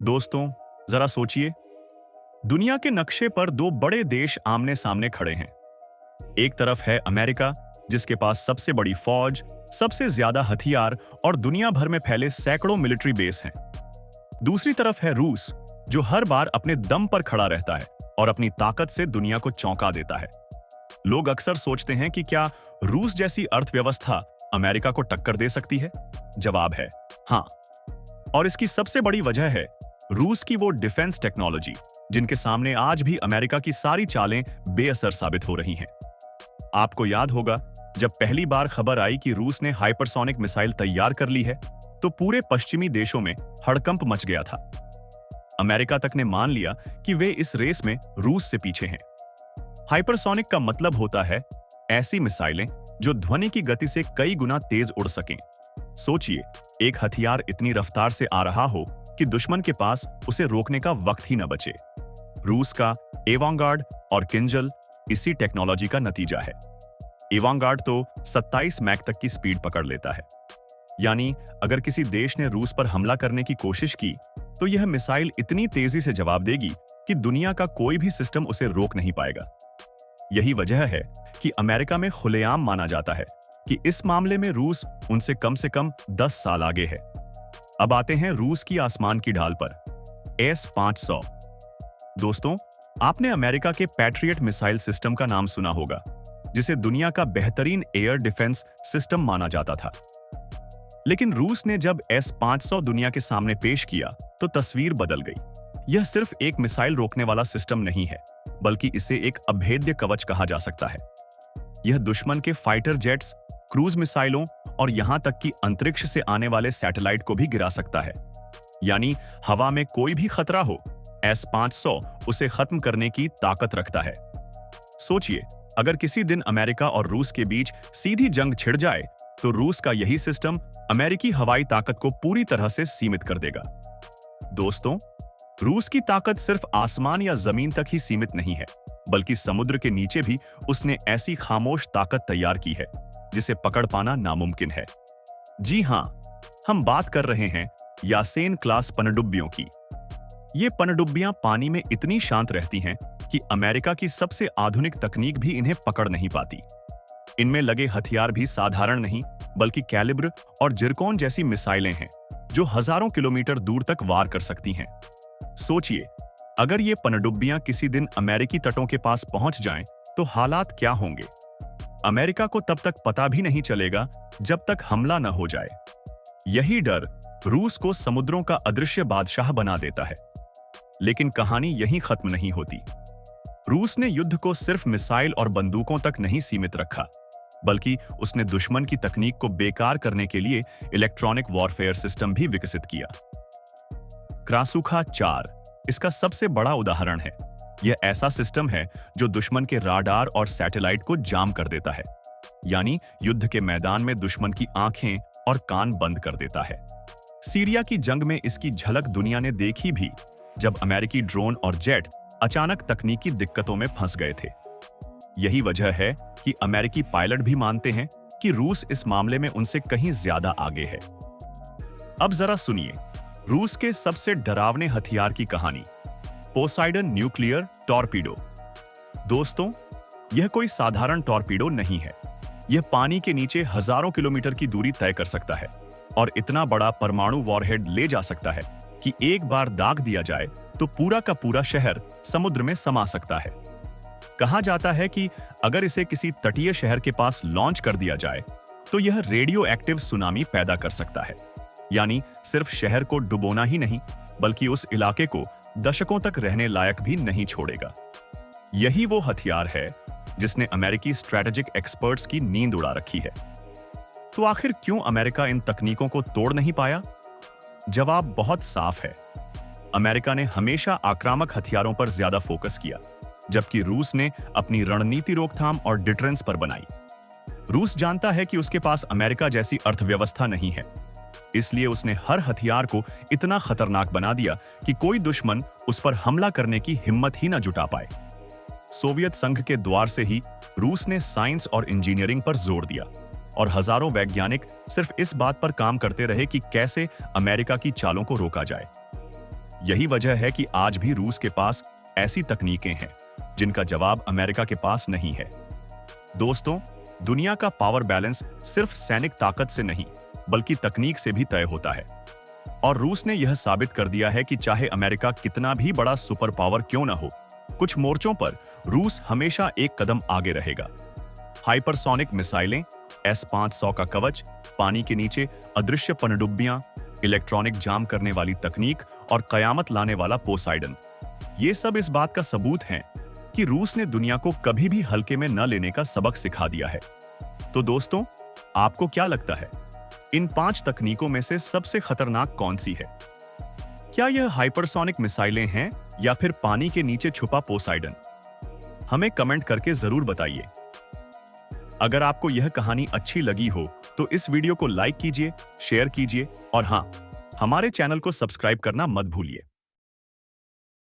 दोस्तों, जरा सोचिए, दुनिया के नक्शे पर दो बड़े देश आमने सामने खड़े हैं। एक तरफ है अमेरिका, जिसके पास सबसे बड़ी फौज, सबसे ज्यादा हथियार और दुनिया भर में फैले सैकड़ों मिलिट्री बेस हैं। दूसरी तरफ है रूस, जो हर बार अपने दम पर खड़ा रहता है और अपनी ताकत से दुनिया को चौंका देता है। लोग अक्सर सोचते हैं कि क्या रूस जैसी अर्थव्यवस्था अमेरिका को टक्कर दे सकती है? जवाब है हाँ। और इसकी सबसे बड़ी वजह है रूस की वो डिफेंस टेक्नोलॉजी, जिनके सामने आज भी अमेरिका की सारी चालें बेअसर साबित हो रही हैं। आपको याद होगा, जब पहली बार खबर आई कि रूस ने हाइपरसोनिक मिसाइल तैयार कर ली है, तो पूरे पश्चिमी देशों में हड़कंप मच गया था। अमेरिका तक ने मान लिया कि वे इस रेस में रूस से पीछे हैं। हाइपरसोनिक का मतलब होता है ऐसी मिसाइलें जो ध्वनि की गति से कई गुना तेज उड़ सकें। सोचिए, एक हथियार इतनी रफ्तार से आ रहा हो कि दुश्मन के पास उसे रोकने का वक्त ही न बचे। रूस का एवांगार्ड और किंजल इसी टेक्नोलॉजी का नतीजा है। एवांगार्ड तो 27 मैक तक की स्पीड पकड़ लेता है। यानी अगर किसी देश ने रूस पर हमला करने की कोशिश की, तो यह मिसाइल इतनी तेजी से जवाब देगी कि दुनिया का कोई भी सिस्टम उसे रोक नहीं पाएगा। यही वजह है कि अमेरिका में खुलेआम माना जाता है कि इस मामले में रूस उनसे कम से कम 10 साल आगे है। अब आते हैं रूस की आसमान की ढाल पर, S-500। दोस्तों, आपने अमेरिका के पैट्रियट मिसाइल सिस्टम का नाम सुना होगा, जिसे दुनिया का बेहतरीन एयर डिफेंस सिस्टम माना जाता था। लेकिन रूस ने जब S-500 दुनिया के सामने पेश किया, तो तस्वीर बदल गई। यह सिर्फ एक मिसाइल रोकने वाला सिस्टम नहीं है, बल्कि इसे एक अभेद्य कवच कहा जा सकता है। यह दुश्मन के फाइटर जेट्स, क्रूज मिसाइलों और यहां तक कि अंतरिक्ष से आने वाले सैटेलाइट को भी गिरा सकता है। यानी हवा में कोई भी खतरा हो, S-500 उसे खत्म करने की ताकत रखता है। सोचिए, अगर किसी दिन अमेरिका और रूस के बीच सीधी जंग छिड़ जाए, तो रूस का यही सिस्टम अमेरिकी हवाई ताकत को पूरी तरह से सीमित कर देगा। दोस्तों, रूस की ताकत सिर्फ आसमान या जमीन तक ही सीमित नहीं है, बल्कि समुद्र के नीचे भी उसने ऐसी खामोश ताकत तैयार की है जिसे पकड़ पाना नामुमकिन है। जी हां, हम बात कर रहे हैं यासेन क्लास पनडुब्बियों की। ये पनडुब्बियां पानी में इतनी शांत रहती हैं कि अमेरिका की सबसे आधुनिक तकनीक भी इन्हें पकड़ नहीं पाती। इनमें लगे हथियार भी साधारण नहीं, बल्कि कैलिब्र और जिरकॉन जैसी मिसाइलें हैं, जो हजारों किलोमीटर दूर तक वार कर सकती हैं। सोचिए, अगर ये पनडुब्बियां किसी दिन अमेरिकी तटों के पास पहुंच जाएं, तो हालात क्या होंगे? अमेरिका को तब तक पता भी नहीं चलेगा जब तक हमला न हो जाए। यही डर रूस को समुद्रों का अदृश्य बादशाह बना देता है। लेकिन कहानी यहीं खत्म नहीं होती। रूस ने युद्ध को सिर्फ मिसाइल और बंदूकों तक नहीं सीमित रखा, बल्कि उसने दुश्मन की तकनीक को बेकार करने के लिए इलेक्ट्रॉनिक वॉरफेयर सिस्टम भी विकसित किया। क्रासुखा 4 इसका सबसे बड़ा उदाहरण है। यह ऐसा सिस्टम है जो दुश्मन के राडार और सैटेलाइट को जाम कर देता है, यानी युद्ध के मैदान में दुश्मन की आंखें और कान बंद कर देता है। सीरिया की जंग में इसकी झलक दुनिया ने देखी भी, जब अमेरिकी ड्रोन और जेट अचानक तकनीकी दिक्कतों में फंस गए थे। यही वजह है कि अमेरिकी पायलट भी मानते हैं कि रूस इस मामले में उनसे कहीं ज्यादा आगे है। अब जरा सुनिए रूस के सबसे डरावने हथियार की कहानी, पोसाइडन न्यूक्लियर टॉर्पीडो। दोस्तों, यह कोई साधारण टॉर्पीडो नहीं है। यह पानी के नीचे हजारों किलोमीटर की दूरी तय कर सकता है और इतना बड़ा परमाणु वॉरहेड ले जा सकता है कि एक बार दाग दिया जाए तो पूरा का पूरा शहर समुद्र में समा सकता है। कहा जाता है कि अगर इसे किसी तटीय शहर के पास लॉन्च कर दिया जाए, तो यह रेडियो एक्टिव सुनामी पैदा कर सकता है। यानी सिर्फ शहर को डुबोना ही नहीं, बल्कि उस इलाके को दशकों तक रहने लायक भी नहीं छोड़ेगा। यही वो हथियार है जिसने अमेरिकी स्ट्रैटेजिक एक्सपर्ट्स की नींद उड़ा रखी है। तो आखिर क्यों अमेरिका इन तकनीकों को तोड़ नहीं पाया? जवाब बहुत साफ है। अमेरिका ने हमेशा आक्रामक हथियारों पर ज्यादा फोकस किया, जबकि रूस ने अपनी रणनीति रोकथाम और डिटरेंस पर बनाई। रूस जानता है कि उसके पास अमेरिका जैसी अर्थव्यवस्था नहीं है, इसलिए उसने हर हथियार को इतना खतरनाक बना दिया कि कोई दुश्मन उस पर हमला करने की हिम्मत ही न जुटा पाए। सोवियत संघ के द्वार से ही रूस ने साइंस और इंजीनियरिंग पर जोर दिया और हजारों वैज्ञानिक सिर्फ इस बात पर काम करते रहे कि कैसे अमेरिका की चालों को रोका जाए। यही वजह है कि आज भी रूस के पास ऐसी तकनीकें हैं जिनका जवाब अमेरिका के पास नहीं है। दोस्तों, दुनिया का पावर बैलेंस सिर्फ सैनिक ताकत से नहीं बल्कि तकनीक से भी तय होता है। और रूस ने यह साबित कर दिया है कि चाहे अमेरिका कितना भी बड़ा सुपर पावर क्यों न हो, कुछ मोर्चों पर रूस हमेशा एक कदम आगे रहेगा। हाइपरसोनिक मिसाइलें, S-500 का कवच, पानी के नीचे अदृश्य पनडुब्बियां, इलेक्ट्रॉनिक जाम करने वाली तकनीक और कयामत लाने वाला पोसाइडन, ये सब इस बात का सबूत हैं कि रूस ने दुनिया को कभी भी हल्के में न लेने का सबक सिखा दिया है। तो दोस्तों, आपको क्या लगता है, इन 5 तकनीकों में से सबसे खतरनाक कौन सी है? क्या यह हाइपरसोनिक मिसाइलें हैं या फिर पानी के नीचे छुपा पोसाइडन? हमें कमेंट करके जरूर बताइए। अगर आपको यह कहानी अच्छी लगी हो तो इस वीडियो को लाइक कीजिए, शेयर कीजिए और हाँ, हमारे चैनल को सब्सक्राइब करना मत भूलिए।